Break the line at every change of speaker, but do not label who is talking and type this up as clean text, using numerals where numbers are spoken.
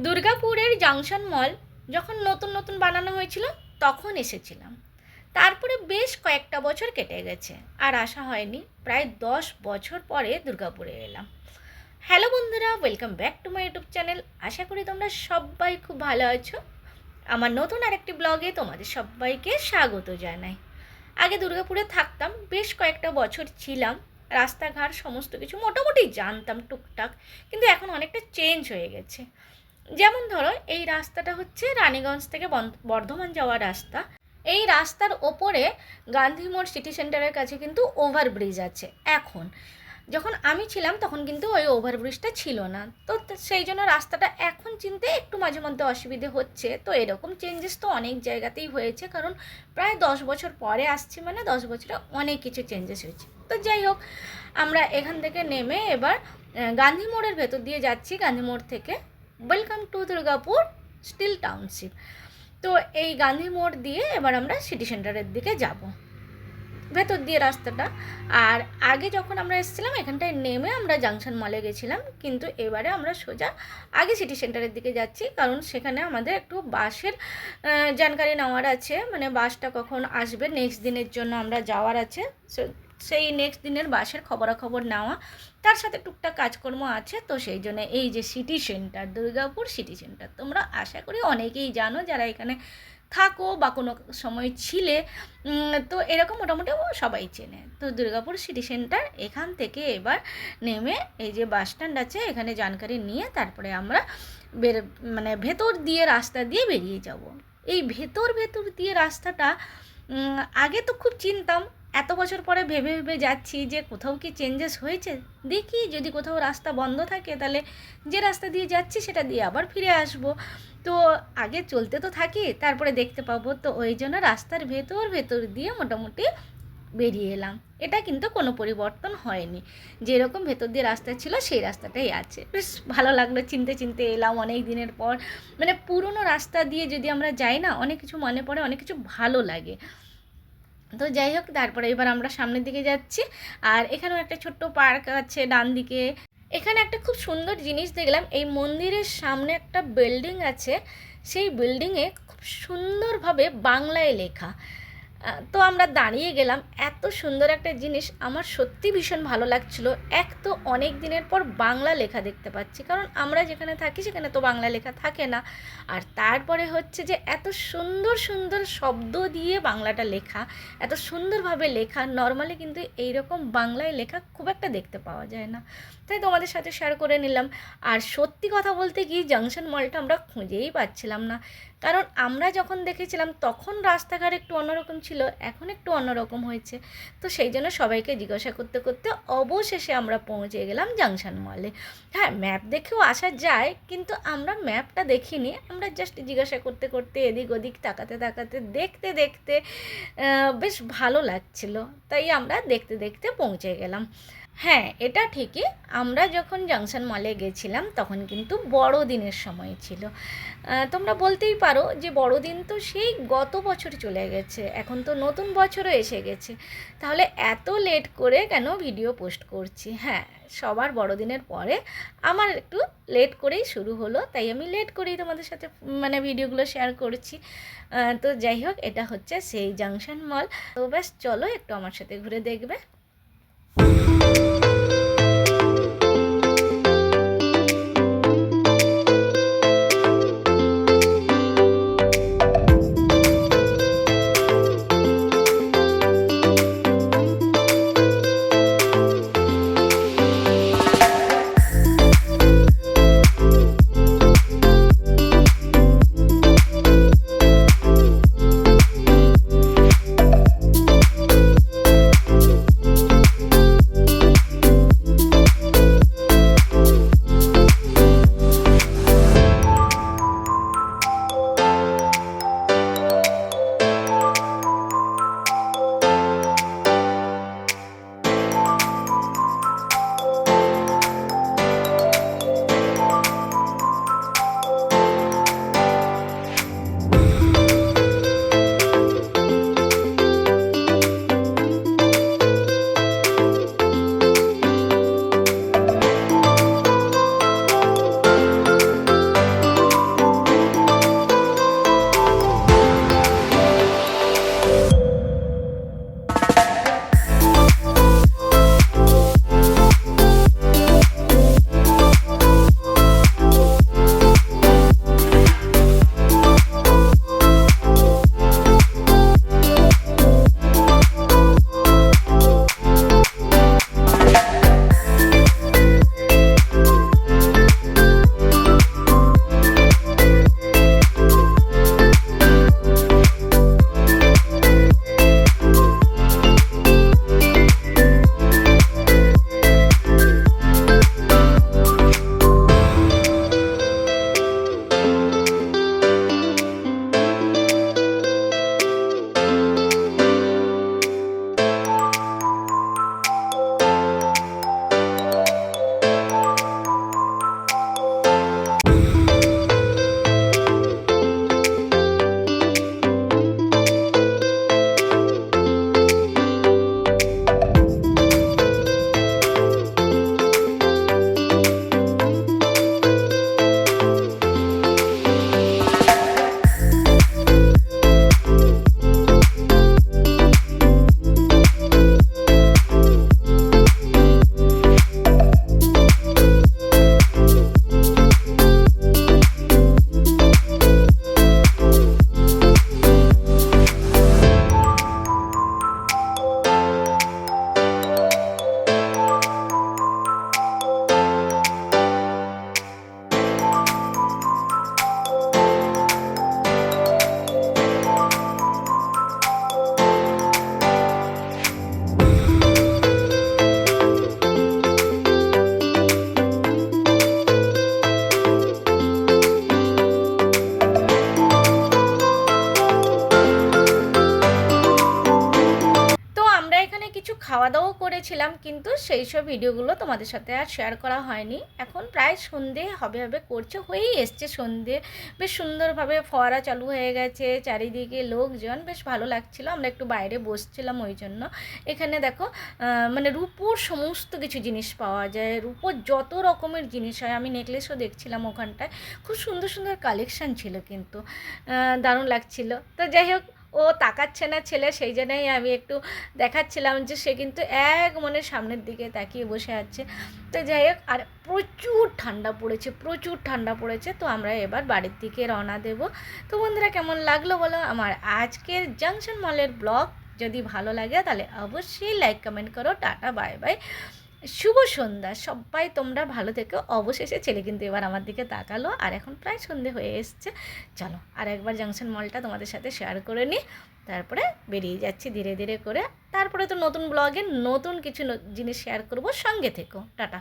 দুর্গাপুরের জাংশন মল যখন নতুন নতুন বানানো হয়েছিল তখন এসেছিলাম। তারপরে বেশ কয়েকটা বছর কেটে গেছে, আর আসা হয়নি। প্রায় 10 বছর পরে দুর্গাপুরে এলাম। হ্যালো বন্ধুরা, welcome back to my YouTube channel. আশা করি তোমরা সবাই খুব ভালো আছো। আমার নতুন আরেকটি ব্লগে তোমাদের সবাইকে স্বাগত জানাই। আগে দুর্গাপুরে থাকতাম, বেশ কয়েকটা বছর ছিলাম। রাস্তাঘাট সমস্ত কিছু মোটামুটি জানতাম টুকটাক, কিন্তু এখন অনেকটা চেঞ্জ হয়ে গেছে। যেমন ধরো, এই রাস্তাটা হচ্ছে রানীগঞ্জ থেকে বর্ধমান যাওয়ার রাস্তা। এই রাস্তার ওপরে গান্ধী মোড় সিটি সেন্টারের কাছে কিন্তু ওভারব্রিজ আছে। এখন যখন আমি ছিলাম তখন কিন্তু ওই ওভারব্রিজটা ছিল না, তো সেই জন্য রাস্তাটা এখন চিনতে একটু মাঝে মধ্যে অসুবিধে হচ্ছে। তো এরকম চেঞ্জেস তো অনেক জায়গাতেই হয়েছে, কারণ প্রায় 10 বছর পরে আসছি, মানে 10 বছরে অনেক কিছু চেঞ্জেস হয়েছে। তো যাই হোক, আমরা এখান থেকে নেমে এবার গান্ধী মোড়ের ভেতর দিয়ে যাচ্ছি। গান্ধী মোড় থেকে welcome to Durgapur steel township. তো এই গান্ধী মোড় দিয়ে এবার আমরা সিটি সেন্টারের দিকে যাব, ভেতর দিয়ে রাস্তাটা। আর আগে যখন আমরা এসেছিলাম এখানটায় নেমে আমরা জাংশন মলে গেছিলাম, কিন্তু এবারে আমরা সোজা আগে সিটি সেন্টারের দিকে যাচ্ছি, কারণ সেখানে আমাদের একটু বাসের জানকারি নেওয়ার আছে। মানে বাসটা কখন আসবে, নেক্সট দিনের জন্য আমরা যাওয়ার আছে, সেই নেক্সট দিনের বাসের খবরাখবর নেওয়া, তার সাথে টুকটাক কাজকর্ম আছে। তো সেই জন্য এই যে city centre, Durgapur city centre, তোমরা আশা করি অনেকেই জানো যারা এখানে থাকো বা কোনো সময় ছিলে। তো এরকম মোটামুটি সবাই চেনে। তো দুর্গাপুর সিটি সেন্টার, এখান থেকে এবার নেমে এই যে বাস স্ট্যান্ড আছে এখানে জানকারি নিয়ে তারপরে আমরা মানে ভেতর দিয়ে রাস্তা দিয়ে বেরিয়ে যাব। এই ভেতর দিয়ে রাস্তাটা আগে তো খুব চিনতাম, এত বছর পরে ভেবে ভেবে যাচ্ছি যে কোথাও কি চেঞ্জেস হয়েছে। দেখি যদি কোথাও রাস্তা বন্ধ থাকে তাহলে যে রাস্তা দিয়ে যাচ্ছি সেটা দিয়ে আবার ফিরে আসব। তো আগে চলতে তো থাকি, তারপরে দেখতে পাবো। তো ওই জন্য রাস্তার ভেতর দিয়ে মোটামুটি বেরিয়ে এলাম। এটা কিন্তু কোনো পরিবর্তন হয়নি, যেরকম ভেতর দিয়ে রাস্তা ছিল সেই রাস্তাটাই আছে। বেশ ভালো লাগলো, চিনতে এলাম অনেক দিনের পর। মানে পুরনো রাস্তা দিয়ে যদি আমরা যাই না, অনেক কিছু মনে পড়ে, অনেক কিছু ভালো লাগে। তো যাই হোক, তারপরে এবার আমরা সামনের দিকে যাচ্ছি। আর এখানেও একটা ছোট্ট পার্ক আছে ডান দিকে। এখানে একটা খুব সুন্দর জিনিস দেখলাম, এই মন্দিরের সামনে একটা বিল্ডিং আছে, সেই বিল্ডিংয়ে খুব সুন্দরভাবে বাংলায় লেখা। তো আমরা দাঁড়িয়ে গেলাম, এত সুন্দর একটা জিনিস আমার সত্যি ভীষণ ভালো লাগছিল। এক তো অনেক দিনের পর বাংলা লেখা দেখতে পাচ্ছি, কারণ আমরা যেখানে থাকি সেখানে তো বাংলা লেখা থাকে না। আর তারপরে হচ্ছে যে এত সুন্দর সুন্দর শব্দ দিয়ে বাংলাটা লেখা, এত সুন্দরভাবে লেখা, নর্মালি কিন্তু এইরকম বাংলায় লেখা খুব একটা দেখতে পাওয়া যায় না। তাই তোমাদের সাথে শেয়ার করে নিলাম। আর সত্যি কথা বলতে কি, জাংশন মলটা আমরা খুঁজেই পাচ্ছিলাম না, কারণ আমরা যখন দেখেছিলাম তখন রাস্তাঘাট একটু অন্যরকম ছিল, এখন একটু অন্যরকম হয়েছে। তো সেই জন্য সবাইকে জিজ্ঞাসা করতে করতে অবশেষে আমরা পৌঁছে গেলাম জাংশন মলে। হ্যাঁ, ম্যাপ দেখেও আসা যায়, কিন্তু আমরা ম্যাপটা দেখিনি, আমরা জাস্ট জিজ্ঞাসা করতে করতে এদিক ওদিক তাকাতে দেখতে দেখতে বেশ ভালো লাগছিল, তাই আমরা দেখতে দেখতে পৌঁছে গেলাম। হ্যাঁ, এটা ঠিকই, আমরা যখন জাংশন মলে গেছিলাম তখন কিন্তু বড়দিনের সময় ছিল। তোমরা বলতেই পারো যে বড়দিন তো সেই গত বছর চলে গেছে, এখন তো নতুন বছরও এসে গেছে, তাহলে এত লেট করে কেন ভিডিও পোস্ট করছি। হ্যাঁ, সবার বড়দিনের পরে আমার একটু লেট করেই শুরু হলো, তাই আমি লেট করেই তোমাদের সাথে মানে ভিডিওগুলো শেয়ার করছি। তো যাই হোক, এটা হচ্ছে সেই জাংশন মল। তো ব্যাস, চলো একটু আমার সাথে ঘুরে দেখবে। করেছিলাম, কিন্তু সেই সব ভিডিওগুলো তোমাদের সাথে আর শেয়ার করা হয়নি। এখন প্রায় সন্ধে হবে হবে করছে, হয়েই এসছে সন্ধে। বেশ সুন্দরভাবে ফোয়ারা চালু হয়ে গেছে, চারিদিকে লোকজন, বেশ ভালো লাগছিলো। আমরা একটু বাইরে বসছিলাম ওই জন্য। এখানে দেখো মানে রূপোর সমস্ত কিছু জিনিস পাওয়া যায়, রূপোর যত রকমের জিনিস হয়। আমি নেকলেসও দেখছিলাম ওখানটায়, খুব সুন্দর সুন্দর কালেকশান ছিল, কিন্তু দারুণ লাগছিল। তো যাই হোক, ও তাকাচ্ছে না ছেলে, সেই জন্যই আমি একটু দেখাচ্ছিলাম যে সে কিন্তু এক মনে সামনের দিকে তাকিয়ে বসে আছে। তো যাই হোক, আর প্রচুর ঠান্ডা পড়েছে, প্রচুর ঠান্ডা পড়েছে। তো আমরা এবার বাড়ির দিকে রওনা দেব। তো বন্ধুরা, কেমন লাগলো বলো আমার আজকের জাংশন মলের ব্লগ? যদি ভালো লাগে তাহলে অবশ্যই লাইক কমেন্ট করো। টাটা, বাই বাই, শুভ সন্ধ্যা। সবাই তোমরা ভালো থেকো। অবশেষে ছেলে কিন্তু এবার আমার দিকে তাকালো, আর এখন প্রায় সন্ধে হয়ে এসছে। চলো আর একবার জাংশন মলটা তোমাদের সাথে শেয়ার করে নিই, তারপরে বেরিয়ে যাচ্ছি ধীরে ধীরে করে। তারপরে তো নতুন ব্লগে নতুন কিছু জিনিস শেয়ার করব, সঙ্গে থেকো। টাটা।